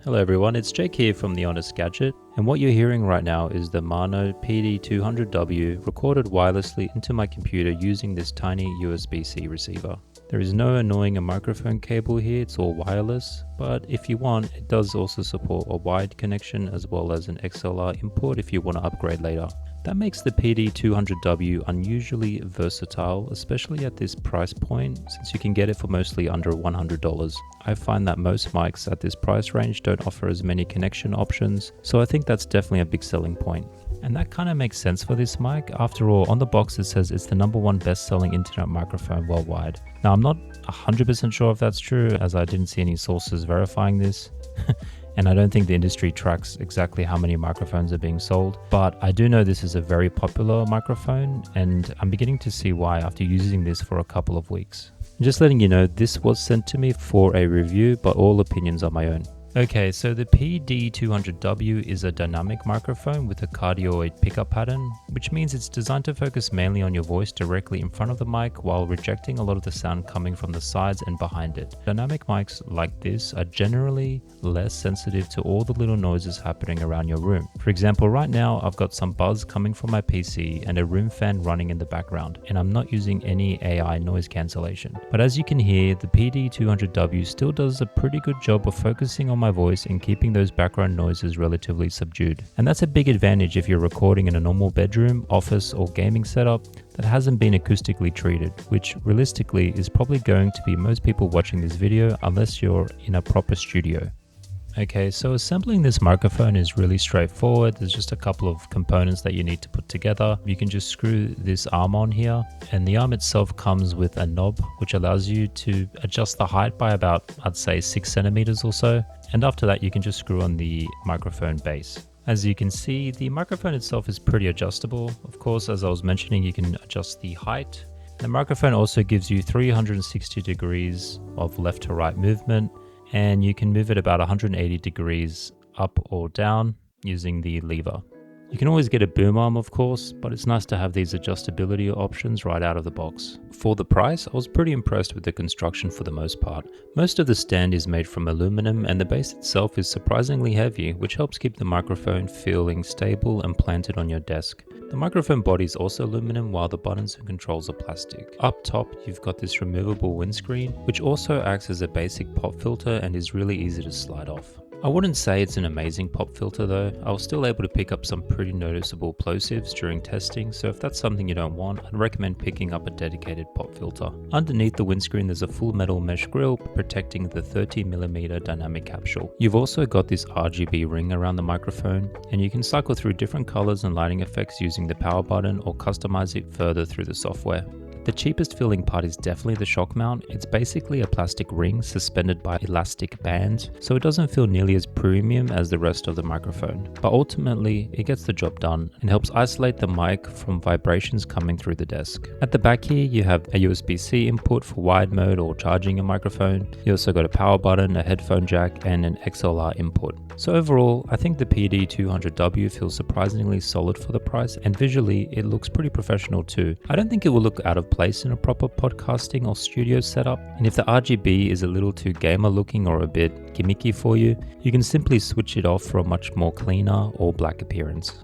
Hello everyone, it's Jake here from the Honest Gadget, and what you're hearing right now is the Maono PD200W recorded wirelessly into my computer using this tiny USB-C receiver. There is no annoying a microphone cable here, it's all wireless, but if you want, it does also support a wired connection as well as an XLR input if you want to upgrade later. That makes the PD200W unusually versatile, especially at this price point, since you can get it for mostly under $100. I find that most mics at this price range don't offer as many connection options, so I think that's definitely a big selling point. And that kind of makes sense for this mic. After all, on the box it says it's the #1 best-selling internet microphone worldwide. Now I'm not 100% sure if that's true, as I didn't see any sources verifying this. And I don't think the industry tracks exactly how many microphones are being sold, but I do know this is a very popular microphone, and I'm beginning to see why after using this for a couple of weeks. Just letting you know, this was sent to me for a review, but all opinions are my own. Okay, so the PD200W is a dynamic microphone with a cardioid pickup pattern, which means it's designed to focus mainly on your voice directly in front of the mic while rejecting a lot of the sound coming from the sides and behind it. Dynamic mics like this are generally less sensitive to all the little noises happening around your room. For example, right now I've got some buzz coming from my PC and a room fan running in the background, and I'm not using any AI noise cancellation. But as you can hear, the PD200W still does a pretty good job of focusing on my voice and keeping those background noises relatively subdued. And that's a big advantage if you're recording in a normal bedroom, office, or gaming setup that hasn't been acoustically treated, which realistically is probably going to be most people watching this video unless you're in a proper studio. Okay, so assembling this microphone is really straightforward. There's just a couple of components that you need to put together. You can just screw this arm on here, and the arm itself comes with a knob which allows you to adjust the height by about, I'd say, 6 centimeters or so. And after that, you can just screw on the microphone base. As you can see, the microphone itself is pretty adjustable. Of course, as I was mentioning, you can adjust the height. The microphone also gives you 360 degrees of left to right movement, and you can move it about 180 degrees up or down using the lever. You can always get a boom arm, of course, but it's nice to have these adjustability options right out of the box. For the price, I was pretty impressed with the construction for the most part. Most of the stand is made from aluminum, and the base itself is surprisingly heavy, which helps keep the microphone feeling stable and planted on your desk. The microphone body is also aluminum, while the buttons and controls are plastic. Up top, you've got this removable windscreen, which also acts as a basic pop filter and is really easy to slide off. I wouldn't say it's an amazing pop filter though. I was still able to pick up some pretty noticeable plosives during testing, so if that's something you don't want, I'd recommend picking up a dedicated pop filter. Underneath the windscreen there's a full metal mesh grille protecting the 30mm dynamic capsule. You've also got this RGB ring around the microphone, and you can cycle through different colors and lighting effects using the power button or customize it further through the software. The cheapest feeling part is definitely the shock mount. It's basically a plastic ring suspended by elastic bands, so it doesn't feel nearly as premium as the rest of the microphone. But ultimately, it gets the job done and helps isolate the mic from vibrations coming through the desk. At the back here, you have a USB-C input for wired mode or charging a microphone. You also got a power button, a headphone jack, and an XLR input. So overall, I think the PD200W feels surprisingly solid for the price, and visually, it looks pretty professional too. I don't think it will look out of place in a proper podcasting or studio setup, and if the RGB is a little too gamer looking or a bit gimmicky for you, you can simply switch it off for a much more cleaner or black appearance.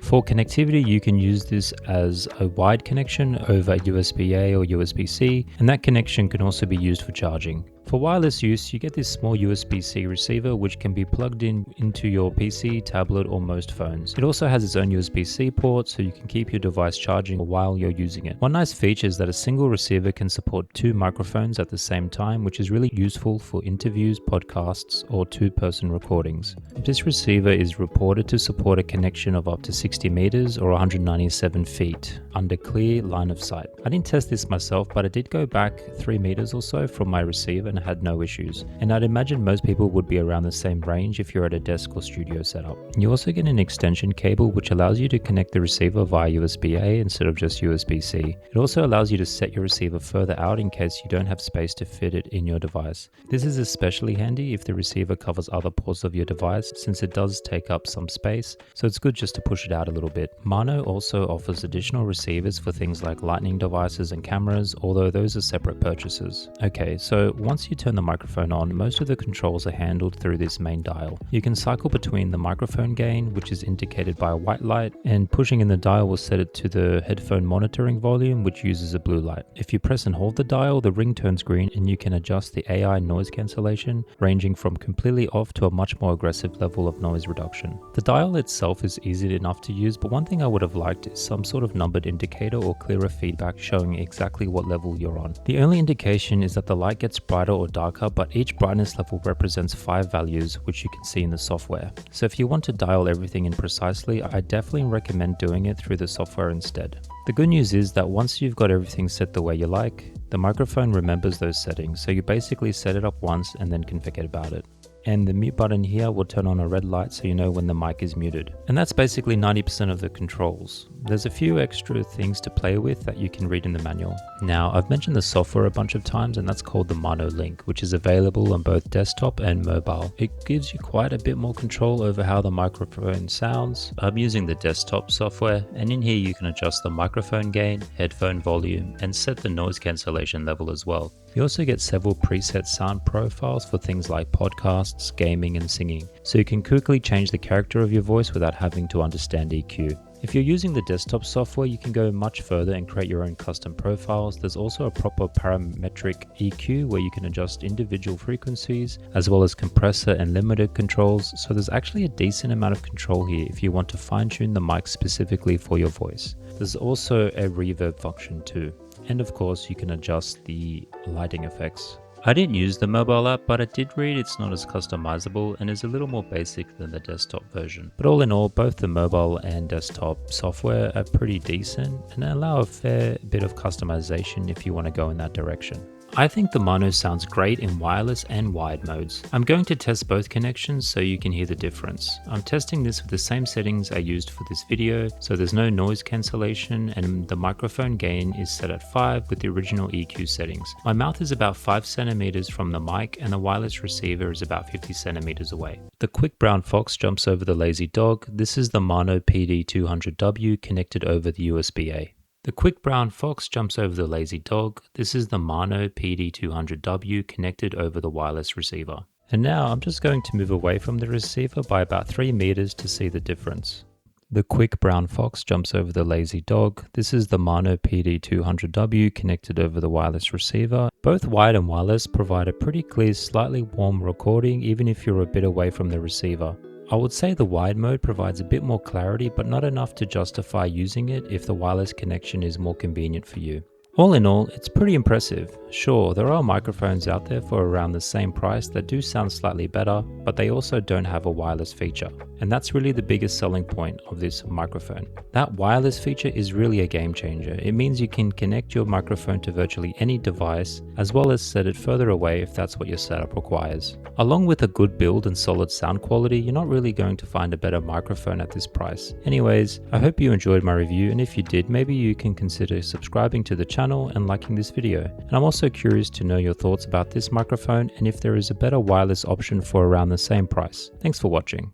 For connectivity, you can use this as a wired connection over USB-A or USB-C, and that connection can also be used for charging. For wireless use, you get this small USB-C receiver which can be plugged into your PC, tablet, or most phones. It also has its own USB-C port, so you can keep your device charging while you're using it. One nice feature is that a single receiver can support 2 microphones at the same time, which is really useful for interviews, podcasts, or 2-person recordings. This receiver is reported to support a connection of up to 60 meters or 197 feet under clear line of sight. I didn't test this myself, but I did go back 3 meters or so from my receiver and had no issues. And I'd imagine most people would be around the same range if you're at a desk or studio setup. You also get an extension cable which allows you to connect the receiver via USB-A instead of just USB-C. It also allows you to set your receiver further out in case you don't have space to fit it in your device. This is especially handy if the receiver covers other ports of your device, since it does take up some space, so it's good just to push it out a little bit. Maono also offers additional receivers for things like lightning devices and cameras, although those are separate purchases. Okay, so once once you turn the microphone on, most of the controls are handled through this main dial. You can cycle between the microphone gain, which is indicated by a white light, and pushing in the dial will set it to the headphone monitoring volume, which uses a blue light. If you press and hold the dial, the ring turns green and you can adjust the AI noise cancellation, ranging from completely off to a much more aggressive level of noise reduction. The dial itself is easy enough to use, but one thing I would have liked is some sort of numbered indicator or clearer feedback showing exactly what level you're on. The only indication is that the light gets brighter or darker, but each brightness level represents 5 values, which you can see in the software. So if you want to dial everything in precisely, I definitely recommend doing it through the software instead. The good news is that once you've got everything set the way you like, the microphone remembers those settings, so you basically set it up once and then can forget about it. And the mute button here will turn on a red light so you know when the mic is muted. And that's basically 90% of the controls. There's a few extra things to play with that you can read in the manual. Now, I've mentioned the software a bunch of times, and that's called the Maono Link, which is available on both desktop and mobile. It gives you quite a bit more control over how the microphone sounds. I'm using the desktop software, and in here you can adjust the microphone gain, headphone volume, and set the noise cancellation level as well. You also get several preset sound profiles for things like podcasts, gaming, and singing, so you can quickly change the character of your voice without having to understand EQ. If you're using the desktop software, you can go much further and create your own custom profiles. There's also a proper parametric EQ where you can adjust individual frequencies, as well as compressor and limiter controls, so there's actually a decent amount of control here if you want to fine-tune the mic specifically for your voice. There's also a reverb function too. And of course, you can adjust the lighting effects. I didn't use the mobile app, but I did read it's not as customizable and is a little more basic than the desktop version. But all in all, both the mobile and desktop software are pretty decent and allow a fair bit of customization if you want to go in that direction. I think the Maono sounds great in wireless and wired modes. I'm going to test both connections so you can hear the difference. I'm testing this with the same settings I used for this video, so there's no noise cancellation and the microphone gain is set at 5 with the original EQ settings. My mouth is about 5 centimeters from the mic and the wireless receiver is about 50 centimeters away. The quick brown fox jumps over the lazy dog. This is the Maono PD200W connected over the USB-A. The quick brown fox jumps over the lazy dog. This is the Maono PD200W connected over the wireless receiver. And now I'm just going to move away from the receiver by about 3 meters to see the difference. The quick brown fox jumps over the lazy dog. This is the Maono PD200W connected over the wireless receiver. Both wired and wireless provide a pretty clear, slightly warm recording even if you're a bit away from the receiver. I would say the wired mode provides a bit more clarity, but not enough to justify using it if the wireless connection is more convenient for you. All in all, it's pretty impressive. Sure, there are microphones out there for around the same price that do sound slightly better, but they also don't have a wireless feature. And that's really the biggest selling point of this microphone. That wireless feature is really a game changer. It means you can connect your microphone to virtually any device, as well as set it further away if that's what your setup requires. Along with a good build and solid sound quality, you're not really going to find a better microphone at this price. Anyways, I hope you enjoyed my review, and if you did, maybe you can consider subscribing to the channel and liking this video. And I'm also curious to know your thoughts about this microphone and if there is a better wireless option for around the same price. Thanks for watching.